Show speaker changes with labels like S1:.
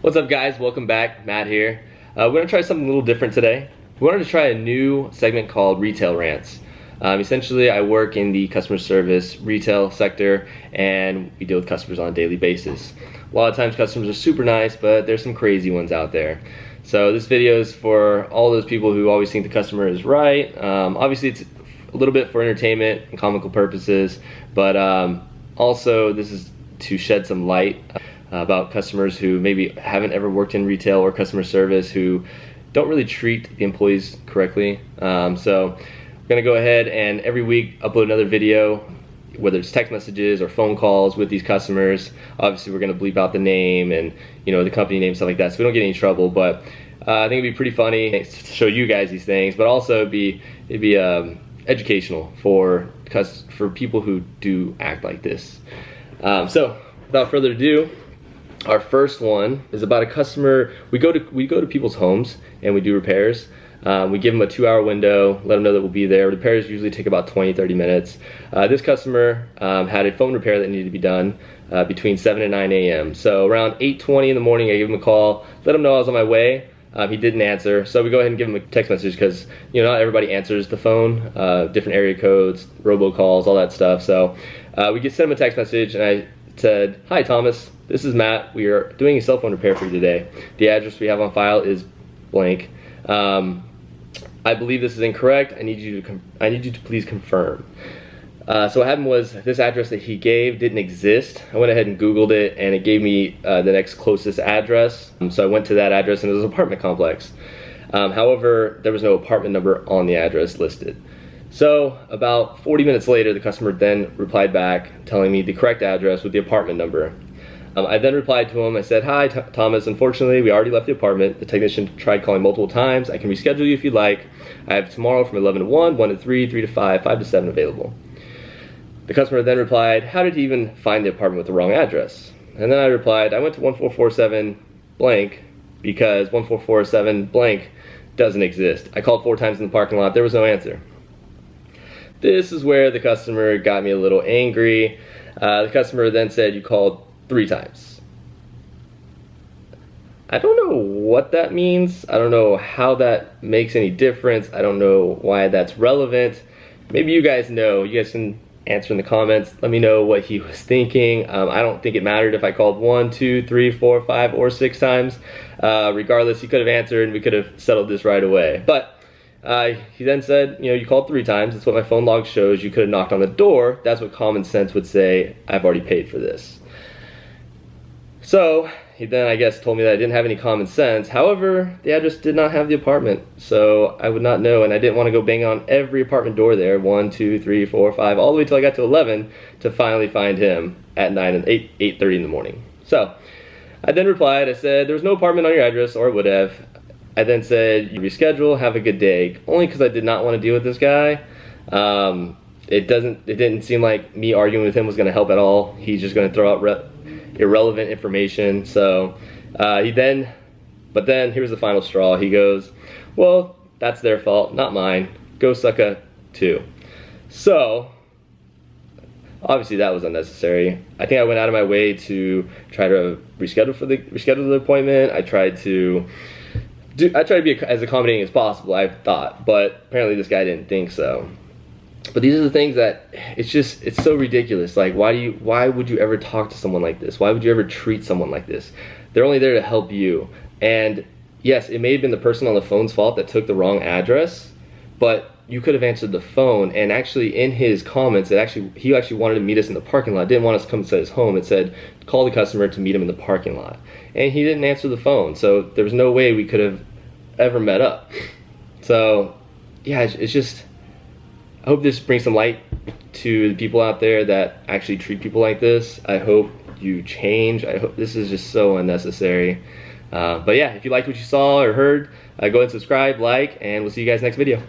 S1: What's up guys, welcome back, Matt here. We're gonna try something a little different today. We wanted to try a new segment called Retail Rants. Essentially, I work in the customer service retail sector and we deal with customers on a daily basis. A lot of times customers are super nice, but there's some crazy ones out there. So this video is for all those people who always think the customer is right. Obviously it's a little bit for entertainment and comical purposes, but also this is to shed some light about customers who maybe haven't ever worked in retail or customer service, who don't really treat the employees correctly. So we're gonna go ahead and every week upload another video, whether it's text messages or phone calls with these customers. Obviously we're gonna bleep out the name and the company name, stuff like that, so we don't get in any trouble. But I think it'd be pretty funny to show you guys these things, but also it'd be educational for people who do act like this. So without further ado, our first one is about a customer. We go to people's homes and we do repairs. We give them a 2-hour window, let them know that we'll be there. Repairs usually take about 20-30 minutes. This customer had a phone repair that needed to be done between 7 and 9 a.m. So around 8:20 in the morning, I gave him a call, let him know I was on my way. He didn't answer, so we go ahead and give him a text message because not everybody answers the phone, different area codes, robocalls, all that stuff. So we sent him a text message and I said, "Hi Thomas, this is Matt. We are doing a cell phone repair for you today. The address we have on file is blank. I believe this is incorrect. I need you to please confirm." So what happened was this address that he gave didn't exist. I went ahead and Googled it and it gave me the next closest address. So I went to that address and it was an apartment complex. However, there was no apartment number on the address listed. So about 40 minutes later, the customer then replied back telling me the correct address with the apartment number. I then replied to him. I said, "Hi Thomas, unfortunately we already left the apartment. The technician tried calling multiple times. I can reschedule you if you'd like. I have tomorrow from 11 to 1, 1 to 3, 3 to 5, 5 to 7 available." The customer then replied, "How did he even find the apartment with the wrong address?" And then I replied, "I went to 1447 blank because 1447 blank doesn't exist. I called 4 times in the parking lot. There was no answer." This is where the customer got me a little angry. The customer then said, "You called 3 times." I don't know what that means. I don't know how that makes any difference. I don't know why that's relevant. Maybe you guys know. You guys can answer in the comments. Let me know what he was thinking. I don't think it mattered if I called 1, 2, 3, 4, 5, or 6 times. Regardless, he could have answered and we could have settled this right away. But he then said, "You called 3 times. That's what my phone log shows. You could have knocked on the door. That's what common sense would say. I've already paid for this." So he then, I guess, told me that I didn't have any common sense. However, the address did not have the apartment, so I would not know, and I didn't want to go bang on every apartment door there, 1, 2, 3, 4, 5, all the way till I got to 11 to finally find him at 8:30 in the morning. So I then replied. I said, "There was no apartment on your address, or I would have." I then said, "You reschedule, have a good day," only because I did not want to deal with this guy. It didn't seem like me arguing with him was going to help at all. He's just going to throw out irrelevant information. So but then here's the final straw. He goes, "Well, that's their fault, not mine. Go suck a 2." So obviously that was unnecessary. I think I went out of my way to try to reschedule the appointment. I tried to be as accommodating as possible, I thought, but apparently this guy didn't think so. But these are the things that it's so ridiculous. Like, why would you ever talk to someone like this? Why would you ever treat someone like this? They're only there to help you. And yes, it may have been the person on the phone's fault that took the wrong address, but you could have answered the phone. And actually in his comments, he actually wanted to meet us in the parking lot. Didn't want us to come to his home. It said, "Call the customer to meet him in the parking lot." And he didn't answer the phone. So there was no way we could have ever met up. So yeah, it's just, I hope this brings some light to the people out there that actually treat people like this. I hope you change. I hope this is just so unnecessary. But yeah, if you liked what you saw or heard, go ahead and subscribe, like, and we'll see you guys next video.